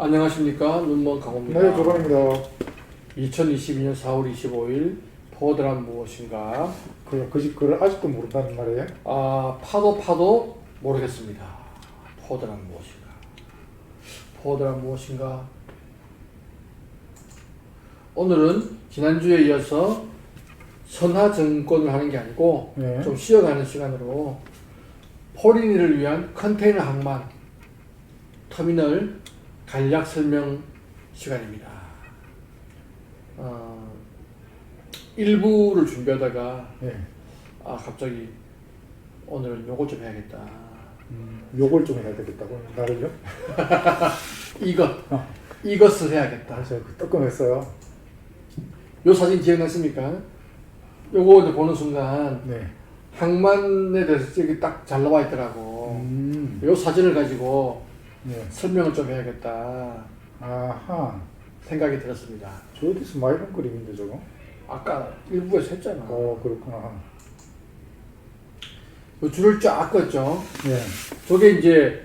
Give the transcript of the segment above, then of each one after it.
안녕하십니까. 눈먼 강호입니다. 네, 조건입니다. 2022년 4월 25일 포드란 무엇인가? 그걸 아직도 모른다는 말이에요? 파도 모르겠습니다. 포드란 무엇인가? 포드란 무엇인가? 오늘은 지난주에 이어서 선하증권을 하는 게 아니고 네. 좀 쉬어가는 시간으로 포린이를 위한 컨테이너 항만 터미널 간략 설명 시간입니다. 일부를 준비하다가 네. 갑자기 오늘은 요걸 좀 해야겠다. 요걸 좀 해야 되겠다고? 나를요? 이것을 해야겠다. 아, 제가 뜨끔했어요. 요 사진 기억나십니까? 요거 이제 보는 순간 네. 항만에 대해서 여기 딱 잘 나와 있더라고. 요 사진을 가지고 네. 설명을 좀 해야겠다 아하. 생각이 들었습니다. 저 어디서 많이 본 그림인데, 저거? 아까 일부에서 했잖아. 그렇구나. 요 줄을 쫙 껐죠. 네. 저게 이제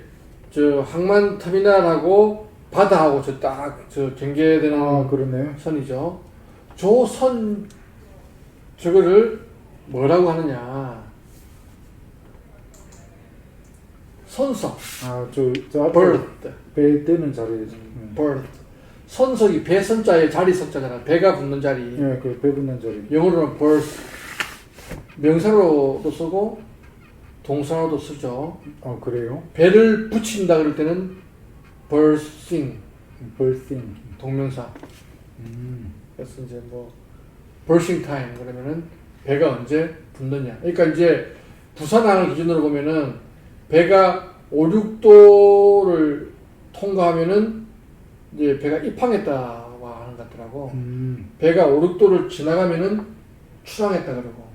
저 항만 터미널하고 바다하고 저 경계되는 그러네요. 선이죠. 저 선 저거를 뭐라고 하느냐? 선석. 저 앞에 bird. 배 뜨는 자리에서. bird. 선석이 배선자에 자리 석자잖아. 배가 붙는 자리. 네, 그 배 붙는 자리. 영어로는 bird. 명사로도 쓰고 동사로도 쓰죠. 그래요? 배를 붙인다 그럴 때는 birthing. birthing. 동명사. 그래서 이제 뭐 birthing time 그러면은 배가 언제 붙느냐. 그러니까 이제 부산항을 기준으로 보면은 배가 5, 6도를 통과하면은 이제 배가 입항했다고 하는 것 같더라고. 배가 5, 6도를 지나가면은 출항했다 그러고.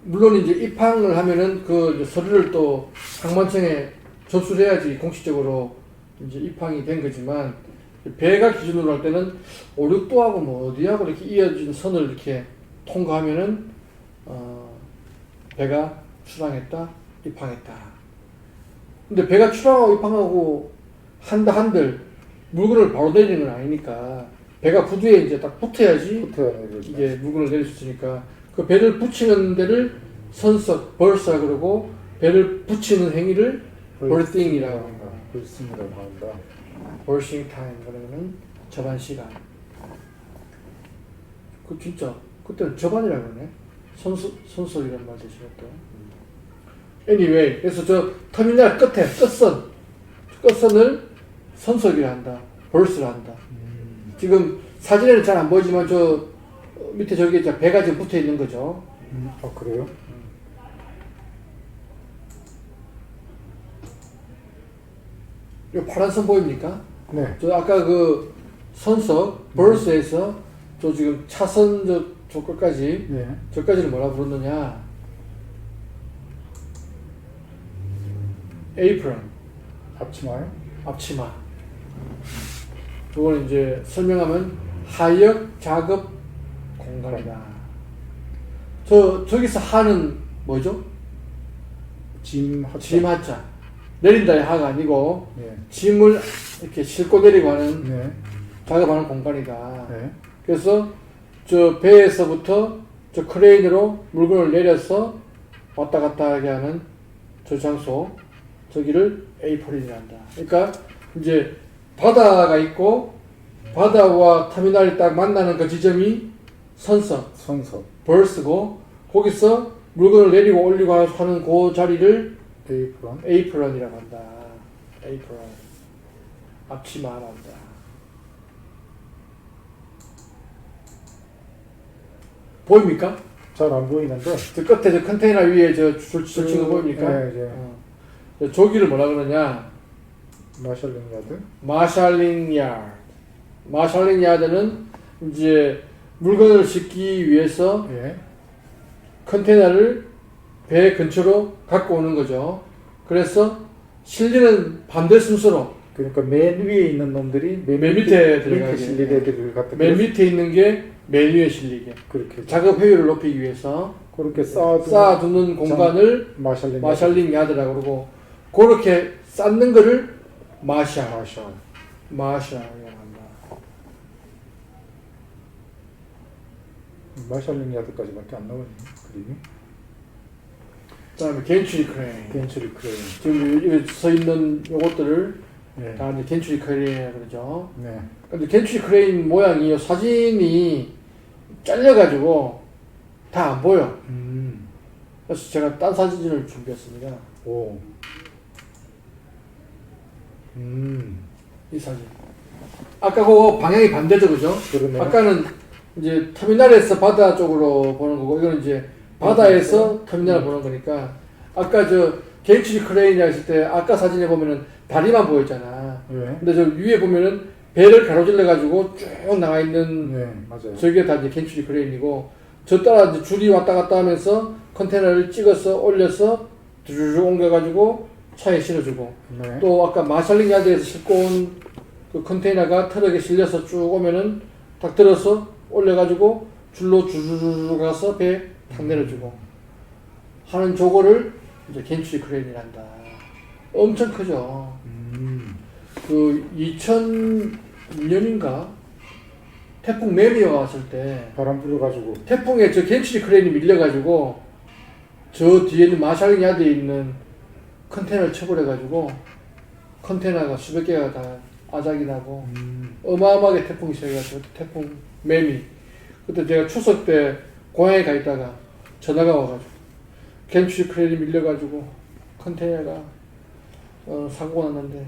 물론 이제 입항을 하면은 그 이제 서류를 또 항만청에 접수를 해야지 공식적으로 이제 입항이 된 거지만 배가 기준으로 할 때는 5, 6도하고 뭐 어디하고 이렇게 이어진 선을 이렇게 통과하면은 배가 출항했다, 입항했다. 근데 배가 출항하고 입항하고 한들 물건을 바로 내리는 건 아니니까 배가 부두에 이제 딱 붙어야지 이게 물건을 내릴 수 있으니까 그 배를 붙이는 데를 선석, 벌사 그러고 배를 붙이는 행위를 berthing이라고 합니다. berthing이라고 한다. berthing time 그러면은 접안 시간. 그 진짜 그때는 접안이라고 그러네. 선석이란 말 대신에 또. Anyway, 그래서 저 터미널 끝에 끝선을 선석이라 한다. berth를 한다. 지금 사진에는 잘 안 보이지만 저 밑에 저기 배가 지금 붙어 있는 거죠. 그래요? 이 파란 선 보입니까? 네. 저 아까 그 선석 berth에서 저 지금 차선 저 끝까지 네. 저까지를 뭐라 부르느냐? apron. 앞치마요? 앞치마. 저거는 이제 설명하면 하역 작업 공간이다. 저기서 하는 뭐죠? 짐하자. 내린다의 하가 아니고 네. 짐을 이렇게 싣고 내리고 하는 네. 작업하는 공간이다. 네. 그래서 저 배에서부터 저 크레인으로 물건을 내려서 왔다 갔다 하게 하는 저 장소, 저기를 에이프론이라 한다. 그러니까 이제 바다가 있고 바다와 터미널이 딱 만나는 그 지점이 선석, berth고 거기서 물건을 내리고 올리고 하는 그 자리를 에이프론이라고 한다. 에이프론. 앞치마라 한다. 보입니까? 잘 안 보이는데. 저 끝에 저 컨테이너 위에 저 줄 치는 거 보입니까? 네. 저 조기를 뭐라 그러냐? 마샬링 야드. 마샬링 야드. 마샬링 야드는 이제 물건을 싣기 위해서 예. 컨테이너를 배 근처로 갖고 오는 거죠. 그래서 실리는 반대 순서로. 그러니까 맨 위에 있는 놈들이 맨 밑에 들어가게 실린 애들을 갖다 맨 밑에 있는 게 맨 위에 실리게. 그렇게 작업 효율을 높이기 위해서 그렇게 쌓아두는 공간을 마샬링 마샬링 야드라고 그러고 그렇게 쌓는 거를 마샬, 마샬. 마샬이란다. 마샬링 야드까지밖에 안 나오네. 그림이. 그다음에 겐츄리 크레인. 겐츄리 크레인. 지금 여기 서 있는 요것들을 네. 다 이제 겐츄리 크레인이라 그러죠. 네. 근데 겐츄리 크레인 모양이 사진이 잘려가지고 다 안 보여. 그래서 제가 딴 사진을 준비했습니다. 오. 이 사진. 아까 그 방향이 반대죠, 그죠? 그러네요. 아까는 이제 터미널에서 바다 쪽으로 보는 거고, 이거는 이제 바다에서 터미널을 보는 거니까, 아까 저 겐츄리 크레인이 했을 때, 아까 사진에 보면은 다리만 보였잖아. 네. 근데 저 위에 보면은 배를 가로질러가지고 쭉 나가 있는 네, 맞아요. 저게 다 이제 겐츄리 크레인이고, 저 따라 이제 줄이 왔다 갔다 하면서 컨테이너를 찍어서 올려서 두루루 옮겨가지고 차에 실어주고, 네. 또 아까 마샬링 야드에서 싣고 온 그 컨테이너가 트럭에 실려서 쭉 오면은 딱 들어서 올려가지고 줄로 주르르 가서 배에 탁 내려주고 하는 저거를 이제 겐츄리 크레인이란다. 엄청 크죠. 그 2002년인가 태풍 매미가 왔을 때 바람 불어가지고. 태풍에 저 겐츄리 크레인이 밀려가지고 저 뒤에 있는 마샬링 야드에 있는 컨테이너를 쳐버려가지고 컨테이너가 수백 개가 다 아작이 나고 어마어마하게 태풍이 세가지고 태풍 매미. 그때 제가 추석 때 고향에 가 있다가 전화가 와가지고 겐츄리 크레인이 밀려가지고 컨테이너가 사고가 났는데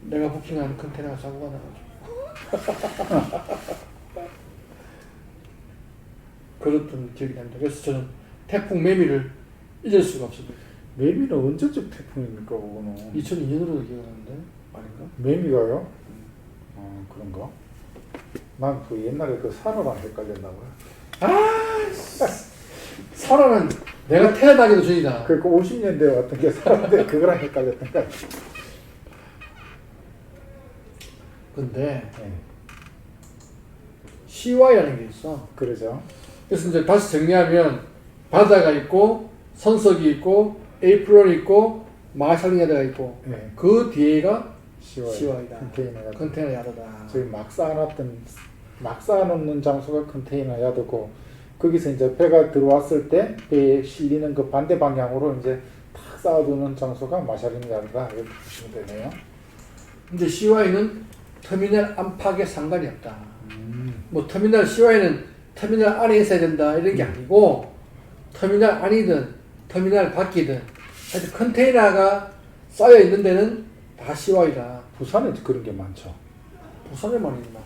내가 부킹한 컨테이너가 사고가 나가지고 그랬던 기억이 납니다. 그래서 저는 태풍 매미를 잊을 수가 없습니다. 매미는 언제적 태풍입니까, 그거는? 2002년으로 기억하는데 아닌가? 매미가요? 그런가? 난 그 옛날에 그 산호랑 헷갈렸나 봐요. 설화는 내가 태어나기도 전이다. 그 50년대에 왔던 게 산호인데 그거랑 헷갈렸던 거야. 근데 네. CY라는 게 있어. 그러죠. 그래서 이제 다시 정리하면 바다가 있고 선석이 있고 에이프론이 있고 마샬링 야드가 있고 네. 그 뒤에가 CY. CY다. 컨테이너 야드. 컨테이너 야드다. 저희 막 쌓아놓는 장소가 컨테이너 야드고, 거기서 이제 배가 들어왔을 때 배에 실리는 그 반대 방향으로 이제 탁 쌓아두는 장소가 마샬링 야드다. 이렇게 보시면 되네요. 근데 CY는 터미널 안팎에 상관이 없다. 뭐 터미널 CY는 터미널 안에 있어야 된다 이런 게 아니고 터미널 안이든 터미널 밖이든 하여튼 컨테이너가 쌓여 있는 데는 다 CY다. 부산에 그런 게 많죠. 부산에만 있나?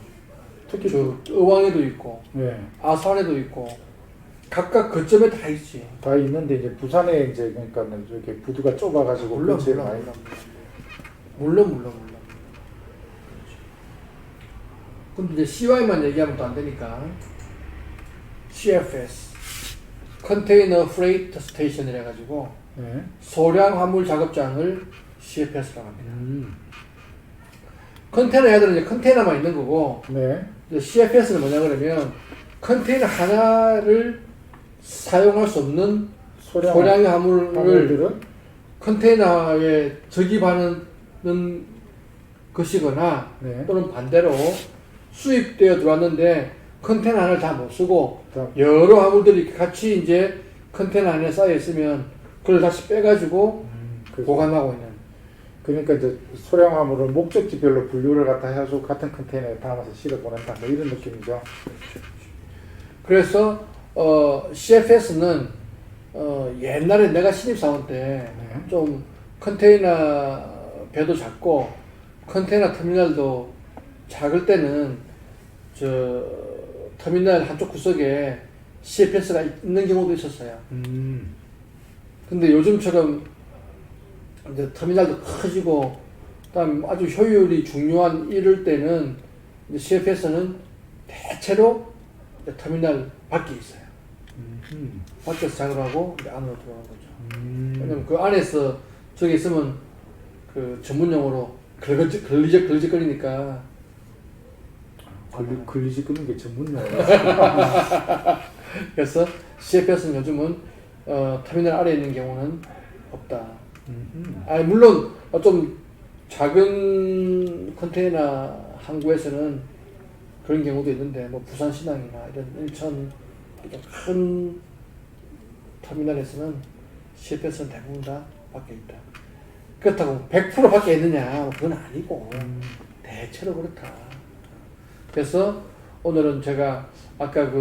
특히 저 의왕에도 있고 네. 아산에도 있고 각각 거점에 다 있지. 다 있는데 이제 부산에 이제 그러니까 이렇게 부두가 좁아가지고 물론 그쪽에 물론 많이 물론. 근데 이제 CY만 얘기하면 또 안 되니까 CFS 컨테이너 프레이트 스테이션이라 가지고 네. 소량 화물 작업장을 CFS라고 합니다. 컨테이너 야드는 이제 컨테이너만 있는 거고 네. 이제 CFS는 뭐냐 그러면 컨테이너 하나를 사용할 수 없는 소량의 화물을 화물들은 컨테이너에 적입하는 것이거나 네. 또는 반대로 수입되어 들어왔는데 컨테이너 하나를 다 못 쓰고 다- 여러 화물들이 같이 이제 컨테이너 안에 쌓여 있으면 그걸 다시 빼가지고 그래서 보관하고 있는. 그러니까 이제 소량 화물을 목적지별로 분류를 갖다 해가지고 같은 컨테이너에 담아서 실어 보낸다. 뭐 이런 느낌이죠. 그래서 CFS는 옛날에 내가 신입사원 때 좀 컨테이너 배도 작고 컨테이너 터미널도 작을 때는 저 터미널 한쪽 구석에 CFS가 있는 경우도 있었어요. 근데 요즘처럼 이제 터미널도 커지고 그다음 아주 효율이 중요한 이럴 때는 이제 CFS는 대체로 이제 터미널 밖에 있어요. 밖에서 작업하고 이제 안으로 들어오는 거죠. 왜냐면 그 안에서 저기 있으면 그 전문용어로 걸리적거리니까 글리지 끄는 게 전문용어예요. 그래서 CFS는 요즘은 터미널 아래에 있는 경우는 없다. 아니 물론 좀 작은 컨테이너 항구에서는 그런 경우도 있는데 뭐 부산 신항이나 이런 인천 큰 터미널에서는 CFS는 대부분 다 밖에 있다. 그렇다고 100% 밖에 있느냐? 그건 아니고 대체로 그렇다. 그래서 오늘은 제가 아까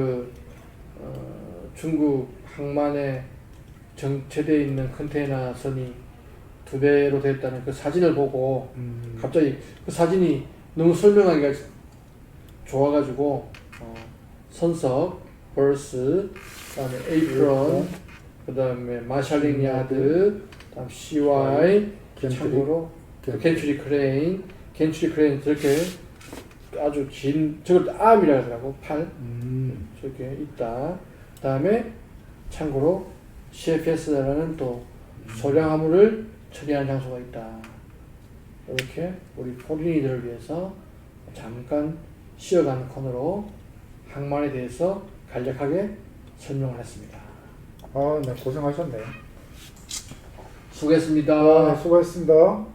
중국 항만에 정체되어 있는 컨테이너 선이 2배로 됐다는 그 사진을 보고 갑자기 그 사진이 너무 설명하기가 좋아가지고 선석, 벌스, 그다음에 에이프런, 그다음에 마샬링 야드, 그다음 CY, 참고로 겐츄리 크레인 저렇게 아주 긴 저걸 암이라 하더라고. 팔 저렇게 있다. 그다음에 참고로 CFS라는 또 소량 화물을 처리하는 장소가 있다. 이렇게 우리 포린이들을 위해서 잠깐 쉬어가는 코너로 항만에 대해서 간략하게 설명을 했습니다. 네, 고생하셨네요. 수고했습니다. 네, 수고했습니다.